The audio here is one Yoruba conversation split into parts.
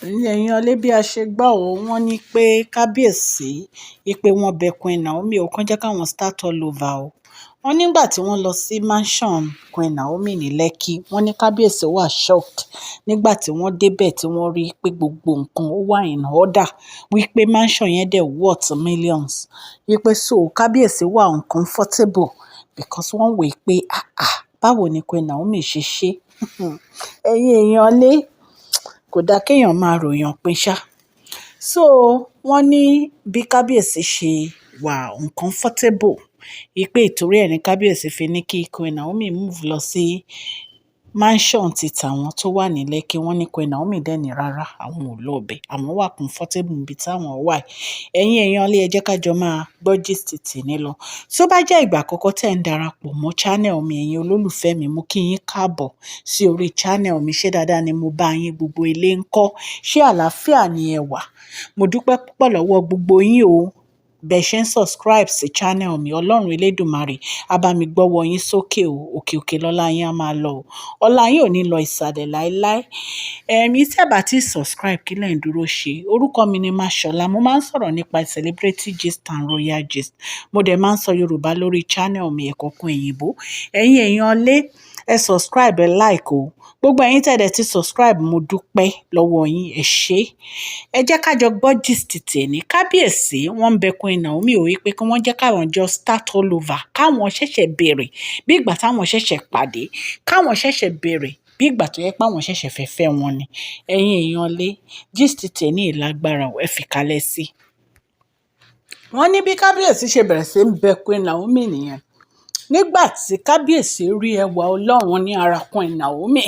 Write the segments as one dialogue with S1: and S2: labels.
S1: èèyàn lé bí a ṣe gbọ́ ò wọ́n ní pé kábíyèsí pé wọ́n bẹ Queen Naomi ò kàn jẹ́ káwọn start all over o. Wọ́n nígbà tí wọ́n lọ sí mansion Queen Naomi ní Lekki, wọ́n ní kábíyèsí wà shocked nígbà tí wọ́n débẹ̀ tí wọ́n rí pé gbogbo nǹkan ó wà in order, wípé mansion yẹn dẹ̀ worth millions, wípé so kábíyèsí wà uncomfortable because wọ́n wòó pé báwo ni Queen Naomi ṣe ṣe. ẹ̀yin èèyàn lé kò dáa kéèyàn máa ròyàn pin ṣá. So wọ́n ní bí kábíyèsí ṣe wà uncomfortable wípé ìtorí ẹ̀ ní kábíyèsí fi ní kí Queen Naomi move lọ sí mansion ti tàwọn tó wà ní Lekki. Wọ́n ní Queen Naomi dẹ̀ ní rárá àwọn ò lọ ọbẹ̀, àwọn wà comfortable níbi táwọn wà. ẹ̀yin èèyàn lé ẹ jẹ́ ká jọ máa gbọ́ gist tèmi lọ. tó bá jẹ́ ìgbà àkọ́kọ́ tẹ́ ń darapọ̀ mọ́ channel mi, ẹ̀yin olólùfẹ́ mi, mo kí yín káàbọ̀ sí orí channel mi. Ṣé dáadáa ni mo bá yín? Gbogbo ilé ńkọ́? Ṣé àlàáfíà ni ẹ wà? Mo dúpẹ́ púpọ̀ lọ́wọ́ gbogbo yín o, bẹ́ẹ̀ ṣe ń subscribe sí channel mi. Ọlọ́run Elédùmarè á bá mi gbọ́wọ́ yín sókè o, òkè òkè lọ́lá yín á máa lọ o, ọlá yín ò ní lọ ìsàlẹ̀ láéláé. Tí ẹ bá ti subscribe, kí lẹ̀ ń dúró ṣe? Orúkọ mi ni Mashola, mo máa ń sọ̀rọ̀ nípa celebrity gist and royal gist. Mo dẹ̀ máa ń sọ Yorùbá lórí channel mi, ẹ̀kọ̀ọ̀kan òyìnbó. ẹ̀yin èèyàn lé ẹ subscribe, ẹ like o. Gbogbo ẹ̀yin tẹ̀dẹ̀ ti subscribe, mo dúpẹ́ lọ́wọ́ yín, ẹ ṣé. ẹ jẹ́ ká jọ gbọ́ gist tèmi. Kábíyèsí wọ́n ń bẹ Queen Naomi ò wí pé kí wọ́n jẹ́ káwọn jọ start all over, káwọn ṣẹ̀ṣẹ̀ bẹ̀rẹ̀ bí ìgbà táwọn ṣẹ̀ṣẹ̀ pàdé, káwọn ṣẹ̀ṣẹ̀ bẹ̀rẹ̀ bí ìgbà tó yẹ pé àwọn ṣẹ̀ṣẹ̀ fẹ́ fẹ́ wọn ni. ẹ̀yin èèyàn lé gist tèmi ìlágbára ẹ fi kalẹ̀ sí. wọ́n ní bí kábíyèsí ṣe bẹ̀rẹ̀ sí ń bẹ Queen Naomi nìyẹn. Nígbà tí kábíyèsí rí ẹwà Ọlọ́run ní ara Queen Naomi,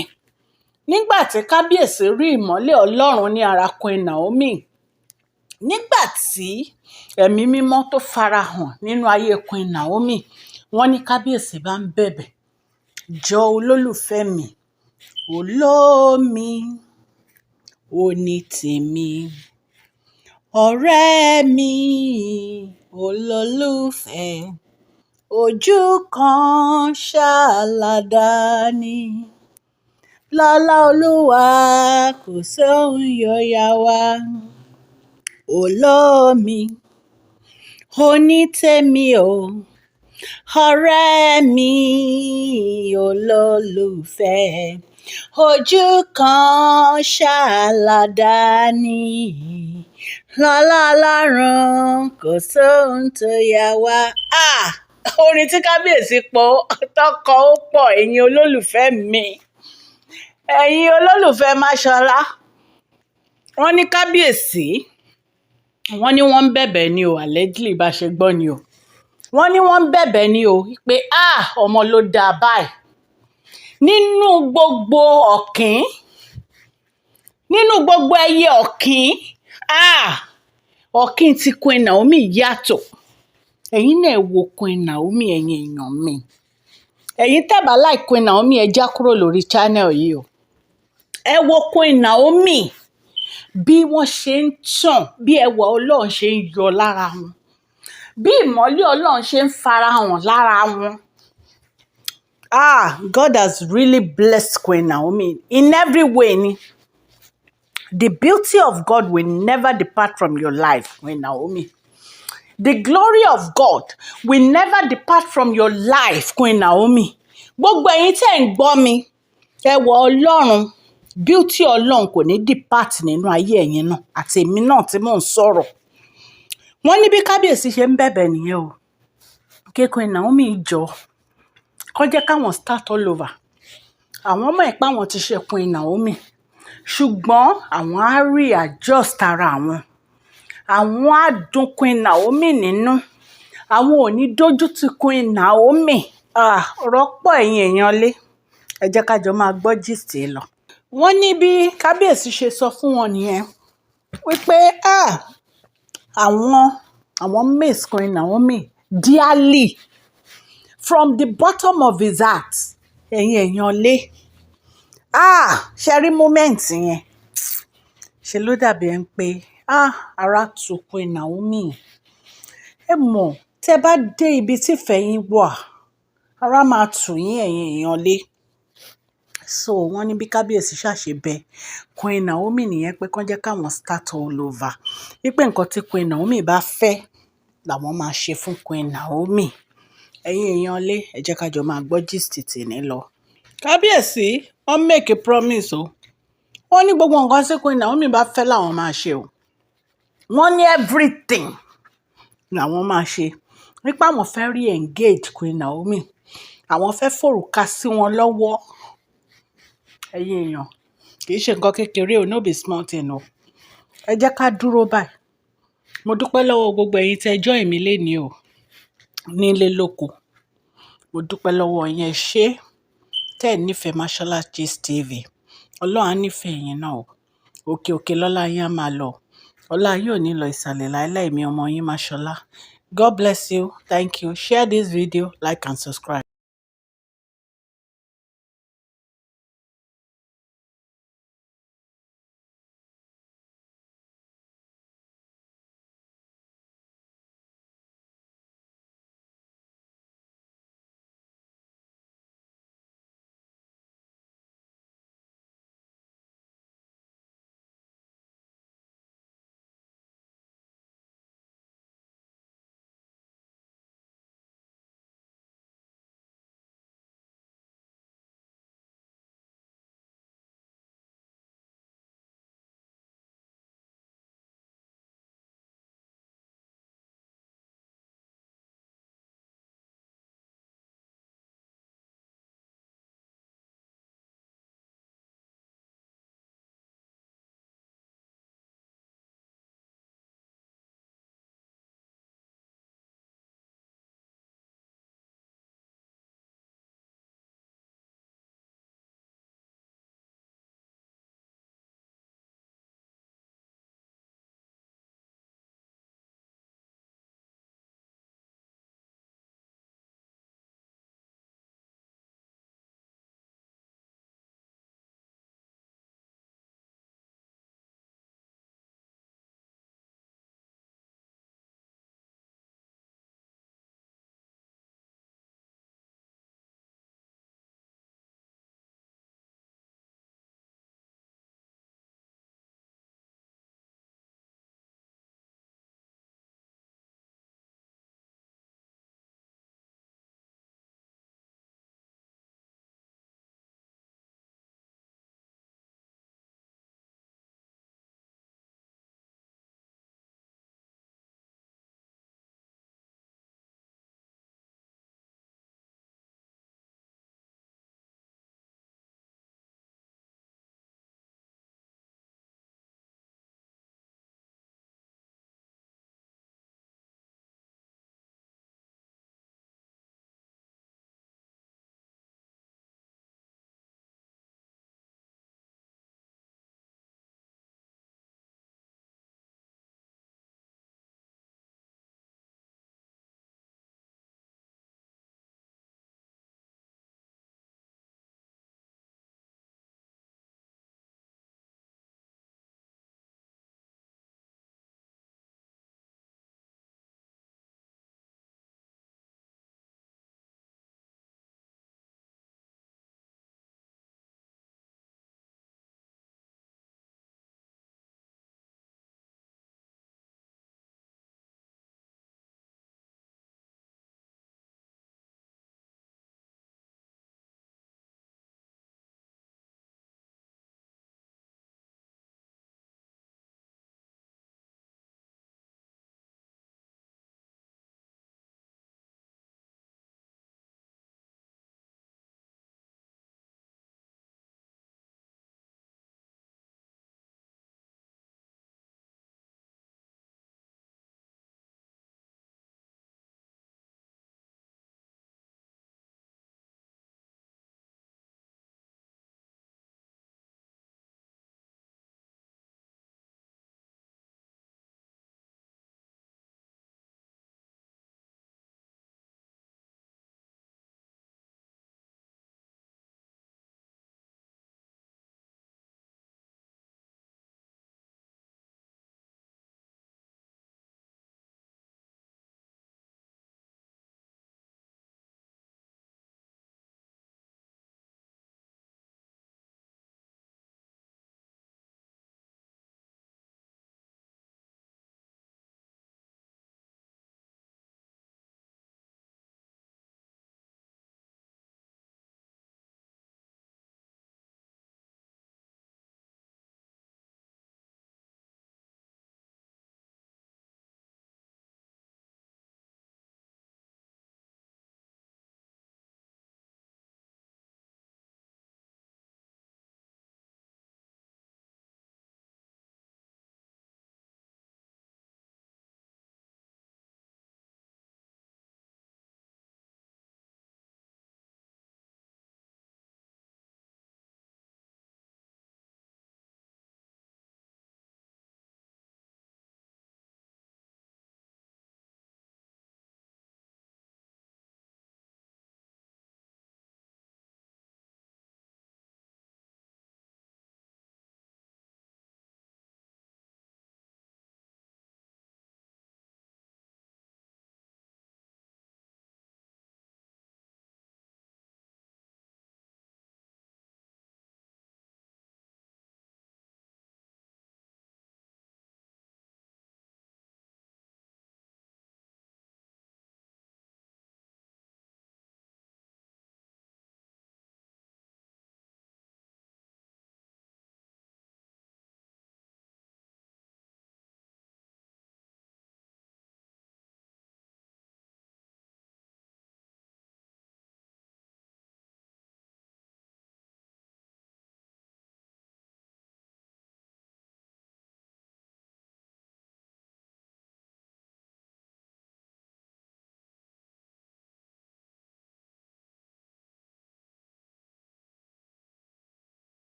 S1: nígbà tí kábíyèsí rí ìmọ́lẹ̀ Ọlọ́run ní ara Queen Naomi, nígbà tí ẹ̀mí mímọ́ tó farahàn nínú ayé Queen Naomi, wọ́n ní kábíyèsí bá ń bẹ̀bẹ̀, jọ olólùfẹ́ mi, olómi, onítèmi, ọ̀rẹ́ mi, olólùfẹ́, ojú kan ṣàlàdání, lọ́lá Olúwa kò sóhun yóò yà wá, olómi, onítèmi o, ọ̀rẹ́ mi, olólùfẹ́, ojú kan ṣàlàdání, lọ́lá Ọlọ́run kò sóhun tó yà wá. Orin tí kábíyèsí tọkọ ó pọ̀, ẹ̀yin olólùfẹ́ mi, ẹ̀yin olólùfẹ́ Mashola. wọ́n ní kábíyèsí, wọ́n ní wọ́n ń bẹ̀bẹ̀ ni o, allegedly bá ṣe gbọ́ ni o. wọ́n ní wọ́n ń bẹ̀bẹ̀ ni o pé ọmọ ló dáa báyìí nínú gbogbo ọ̀kín, nínú gbogbo ẹyẹ ọ̀kín, ọ̀kín ti Queen Naomi yàtọ̀. ẹ̀yin náà wo Queen Naomi, ẹ̀yin èèyàn mi. ẹ̀yin tẹ́bà like Queen Naomi ẹ já kúrò lórí channel yìí o. ẹ wo Queen Naomi bí wọ́n ṣe ń tàn, bí ẹwà Ọlọ́run ṣe ń yọ lára wọn, bí ìmọ́lẹ̀ Ọlọ́run ṣe ń farahàn lára wọn. God has really blessed Queen Naomi in every way ni. The beauty of God will never depart from your life, Queen Naomi. The glory of God will never depart from your life, Queen Naomi. Gbogbo ẹ̀yin tẹ́ ń gbọ́ mi, ẹwà Ọlọ́run, beauty Ọlọ́run kò ní depart nínú ayé ẹ̀yin náà àti èmi náà tí mò ń sọ̀rọ̀. wọ́n ní bí kábíyèsí ṣe ń bẹ̀bẹ̀ nìyẹn o, kí Queen Naomi jọ kó jẹ́ káwọn start all over. àwọn ọmọ ìpá wọn ti ṣe Queen Naomi, ṣùgbọ́n àwọn á readjust ara àwọn á dùn Queen Naomi nínú, àwọn ò ní dójú ti Queen Naomi. rọ́pọ̀ ẹ̀yin èèyàn lé ẹ jẹ́ ká jọ máa gbọ́ gist lọ. wọ́n ní bí kábíyèsí ṣe sọ fún wọn nìyẹn wípé àwọn miss Queen Naomi dearly from the bottom of his heart. ẹ̀yin èèyàn lé ṣe rí moment yẹn, ṣe ló dàbí ẹ̀ ń pé ara tu Queen Naomi. ẹ mọ̀ tẹ́ bá dé ibi tí ìfẹ́ yín wà, ara máa tù yín, ẹ̀yin èèyàn lé. so wọ́n ní bí kábíyèsí ṣàṣe bẹ Queen Naomi nìyẹn pé kán jẹ́ káwọn start all over wípé nǹkan tí Queen Naomi bá fẹ́ làwọn máa ṣe fún Queen Naomi. Ẹ̀yin èèyàn lé, ẹ jẹ́ ká jọ máa gbọ́ gist tèmi lọ. Kábíyèsí wọ́n make a promise o. Wọ́n ní gbogbo nǹkan tí Queen Naomi bá fẹ́ làwọn máa ṣe o. Wọ́n ní everything làwọn máa ṣe. Nípa àwọn fẹ́ re-engage Queen Naomi. Àwọn fẹ́ fòrùka sí wọn lọ́wọ́. Ẹ̀yin èèyàn, kì í ṣe nǹkan kékeré o, no be small thing o. Ẹ jẹ́ ká dúró báyìí. Mo dúpẹ́ lọ́wọ́ gbogbo ẹ̀yin tẹ́ join mi lénìí o, nílé lóko. Mo dúpẹ́ lọ́wọ́ yín, ẹ ṣé tẹ́ ẹ̀ nífẹ̀ẹ́ Mashola Gist TV. Ọlọ́run á nífẹ̀ẹ́ yín náà o. Òkè òkè lọ́lá yín á máa lọ. Ọlá yín ò ní lọ ìsàlẹ̀ láéláé, mi ọmọ yín Mashola. God bless you. Thank you. Share this video, like and subscribe.